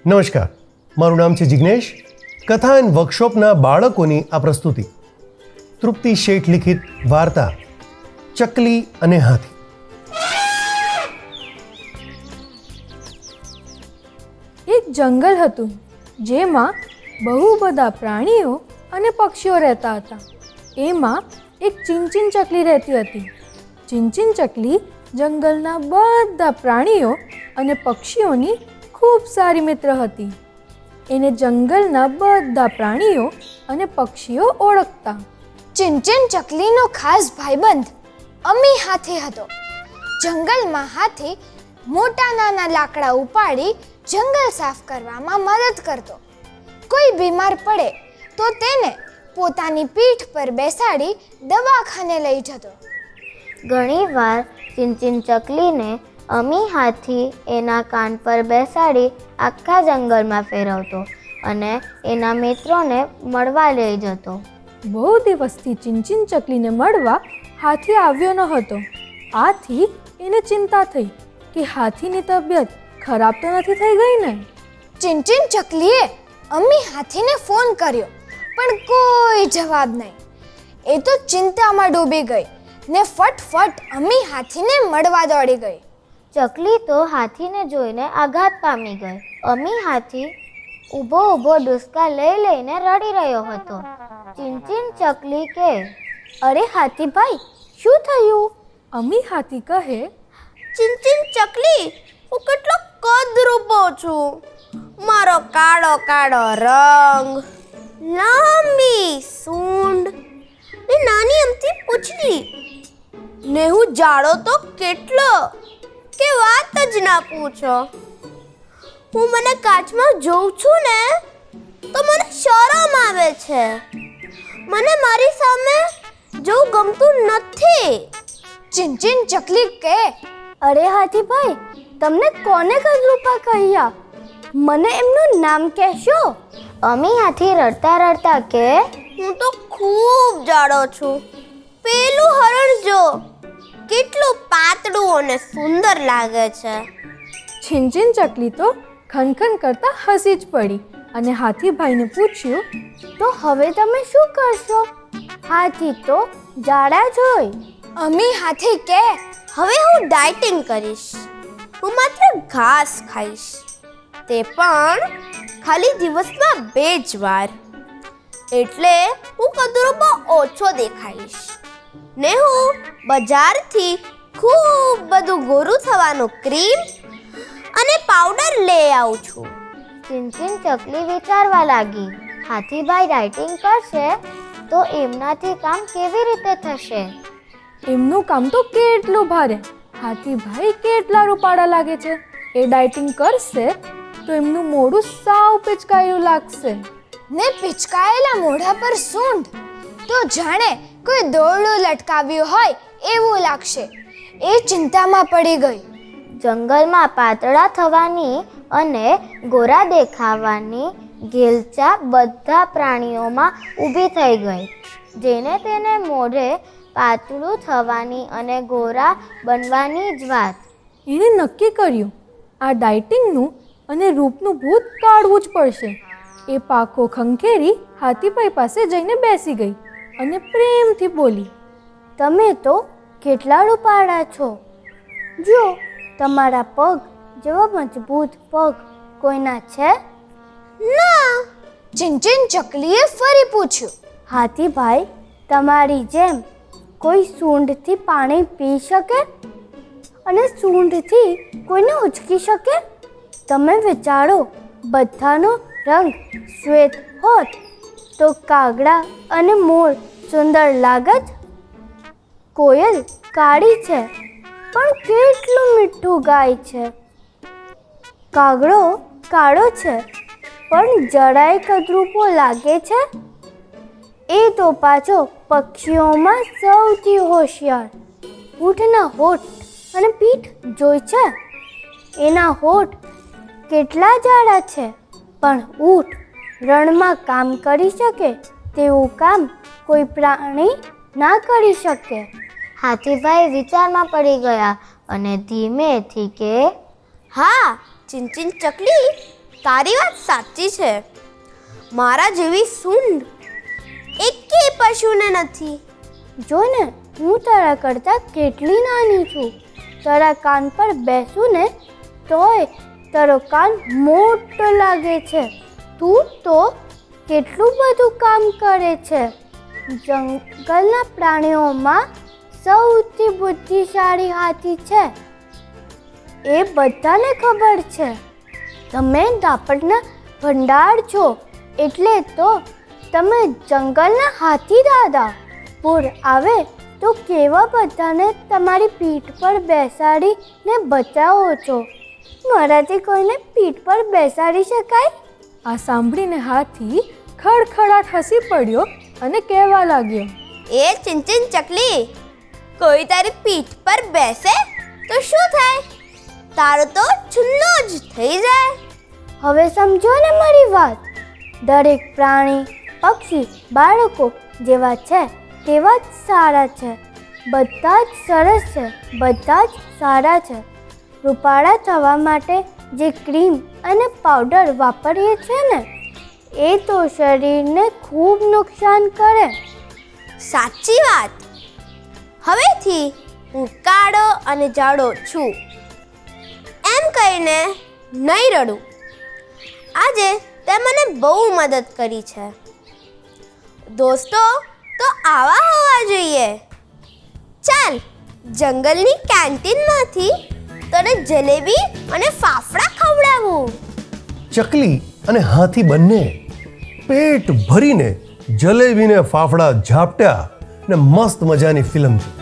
નમસ્કાર, મારું નામ છે જિગ્નેશ. કથા એન્ડ વર્કશોપના બાળકોની આ પ્રસ્તુતિ. તૃપ્તિ શેઠ લિખિત વાર્તા ચકલી અને હાથી. એક જંગલ હતું જેમાં બહુ બધા પ્રાણીઓ અને પક્ષીઓ રહેતા હતા. એમાં એક ચીનચીન ચકલી રહેતી હતી. ચીનચીન ચકલી જંગલના બધા પ્રાણીઓ અને પક્ષીઓની ખૂબ સારી મિત્ર હતી. એને જંગલના બધા પ્રાણીઓ અને પક્ષીઓ ઓળખતા. ચીનચીન ચકલીનો ખાસ ભાઈબંધ અમી હાથી હતો. જંગલમાં હાથી મોટા નાના લાકડા ઉપાડી જંગલ સાફ કરવામાં મદદ કરતો. કોઈ બીમાર પડે તો તેને પોતાની પીઠ પર બેસાડી દવાખાને લઈ જતો. ઘણીવાર ચીનચીન ચકલીને અમી હાથી એના કાન પર બેસાડી આખા જંગલમાં ફેરવતો અને એના મિત્રોને મળવા લઈ જતો. બહુ દિવસથી ચીનચીન ચકલીને મળવા હાથી આવ્યો ન હતો. આથી એને ચિંતા થઈ કે હાથીની તબિયત ખરાબ તો નથી થઈ ગઈ ને. ચીનચીન ચકલીએ અમી હાથીને ફોન કર્યો પણ કોઈ જવાબ નહીં. એ તો ચિંતામાં ડૂબી ગઈ ને ફટફટ અમી હાથીને મળવા દોડી ગઈ. ચકલી તો હાથીને જોઈને આઘાત પામી ગઈ. અમી હાથી ઊભો ડુસકા લઈને રડી રહ્યો હતો. ચીનચીન ચકલી કે, અરે હાથીભાઈ, શું થયું? અમી હાથી કહે, ચીનચીન ચકલી, હું કેટલો કદરૂપો છું. મારો કાળો કાળો રંગ, લાંબી સૂંઢ ને નાની અમથી પૂંછડી, ને હું જાડો તો કેટલો કે વાત જ ના પૂછો. હું મને કાચમાં જોઉં છું ને તો મને શરમ આવે છે. મને મારી સામે જોવું ગમતું નથી. ચીનચીન ચકલી કે, અરે હાથીભાઈ, તમને કોને કદરૂપા કહ્યા? મને એમનું નામ કહેશો? અમી હાથી રડતા રડતા કે, હું તો ખૂબ જાડો છું. પેલું હરણ જો, કેટલું પાતળું અને સુંદર લાગે છે. ચીનચીન ચકલી તો ખનખન કરતા હસી જ પડી અને હાથીભાઈને પૂછ્યું, તો હવે તમે શું કરશો? હાથી તો જાડા જ હોય. અમી હાથી કે, હવે હું ડાયટિંગ કરીશ. હું માત્ર ઘાસ ખાઈશ, તે પણ ખાલી દિવસમાં 2 જ વાર. એટલે હું કદરૂપો ઓછો દેખાઈશ ને હું બજારથી ખૂબ બધું ગોરું થવાનું ક્રીમ અને પાવડર લઈ આવું છું. ચીનચીન ચકલી વિચારવા લાગી, હાથીભાઈ ડાયટિંગ કરશે તો એમનાથી કામ કેવી રીતે થશે? એમનું કામ તો કેટલું ભારે. હાથીભાઈ કેટલા રૂપાળા લાગે છે. એ ડાયટિંગ કરશે તો એમનું મોઢું સાવ પિચકાયેલું લાગશે. ને પિચકાયેલા મોઢા પર સૂંઢ તો જાણે કોઈ દોરડું લટકાવ્યું હોય એવું લાગશે. એ ચિંતામાં પડી ગઈ. જંગલમાં પાતળા થવાની અને ગોરા દેખાવાની ઘેલચા બધા પ્રાણીઓમાં ઊભી થઈ ગઈ. જેને તેને મોઢે પાતળું થવાની અને ગોરા બનવાની જ વાત. એણે નક્કી કર્યું આ ડાયટિંગનું અને રૂપનું ભૂત કાઢવું જ પડશે. એ પાકો ખંખેરી હાથીભાઈ પાસે જઈને બેસી ગઈ અને પ્રેમથી બોલી, તમે તો કેટલા રૂપાળા છો. જો, તમારા પગ જેવા મજબૂત પગ કોઈના છે? ના. ચીનચીન ચકલીએ ફરી પૂછ્યું, હાથીભાઈ, તમારી જેમ કોઈ સૂંઢથી પાણી પી શકે અને સૂંઢથી કોઈને ઉચકી શકે? તમે વિચારો, બધાનો રંગ શ્વેત હોત તો કાગડા અને મોર સુંદર લાગત. કોયલ કાળી છે પણ કેટલું મીઠું ગાય છે. કાગડો કાળો છે પણ જરાય કદરૂપો લાગે છે. એ તો પાછો પક્ષીઓમાં સૌથી હોશિયાર. ઊંટના હોઠ અને પીઠ જોઈ છે? એના હોઠ કેટલા જાડા છે, પણ ઊંટ રણમાં કામ કરી શકે તેવું કામ કોઈ પ્રાણી ના કરી શકે. હાથીભાઈ વિચારમાં પડી ગયા અને ધીમેથી કે, હા, ચીનચીન ચકલી, તારી વાત સાચી છે. મારા જેવી સૂંઢ એકેય પશુને નથી. જો ને હું તારા કરતાં કેટલી નાની છું. તારા કાન પર બેસું ને તોય તારો કાન મોટો લાગે છે. તું તો કેટલું બધું કામ કરે છે. જંગલના પ્રાણીઓમાં સૌથી બુદ્ધિશાળી હાથી છે એ બધાને ખબર છે. તમે દાપટના ભંડાર છો એટલે તો તમે જંગલના હાથી દાદા. પૂર આવે તો કેવા બધાને તમારી પીઠ પર બેસાડીને બચાવો છો. મારાથી કોઈને પીઠ પર બેસાડી શકાય? આ સાંભળીને હાથી ખડખડાટ હસી પડ્યો અને કહેવા લાગ્યો, એ ચિંચિન ચકલી, કોઈ તારી પીઠ પર બેસે તો શું થાય? તારો તો છુલ્લો જ થઈ જાય. હવે સમજો ને મારી વાત. દરેક પ્રાણી, પક્ષી, બાળકો જેવા છે તેવા જ સારા છે. બધા જ સરસ છે, બધા જ સારા છે. રૂપાળા થવા માટે જે ક્રીમ અને પાવડર વાપરીએ છીએ ને એ તો શરીરને ખૂબ નુકસાન કરે. સાચી વાત. હવેથી હું કાળો અને જાડો છું એમ કહીને નહીં રડું. આજે તે મને બહુ મદદ કરી છે. દોસ્તો તો આવા હોવા જોઈએ. ચાલ જંગલની કેન્ટીનમાંથી તને જલેબી અને ફાફડા ખવડાવું. ચકલી અને હાથી બંને પેટ ભરીને જલેબીને ફાફડા ઝાપટ્યા ને મસ્ત મજાની ફિલ્મ જોઈ.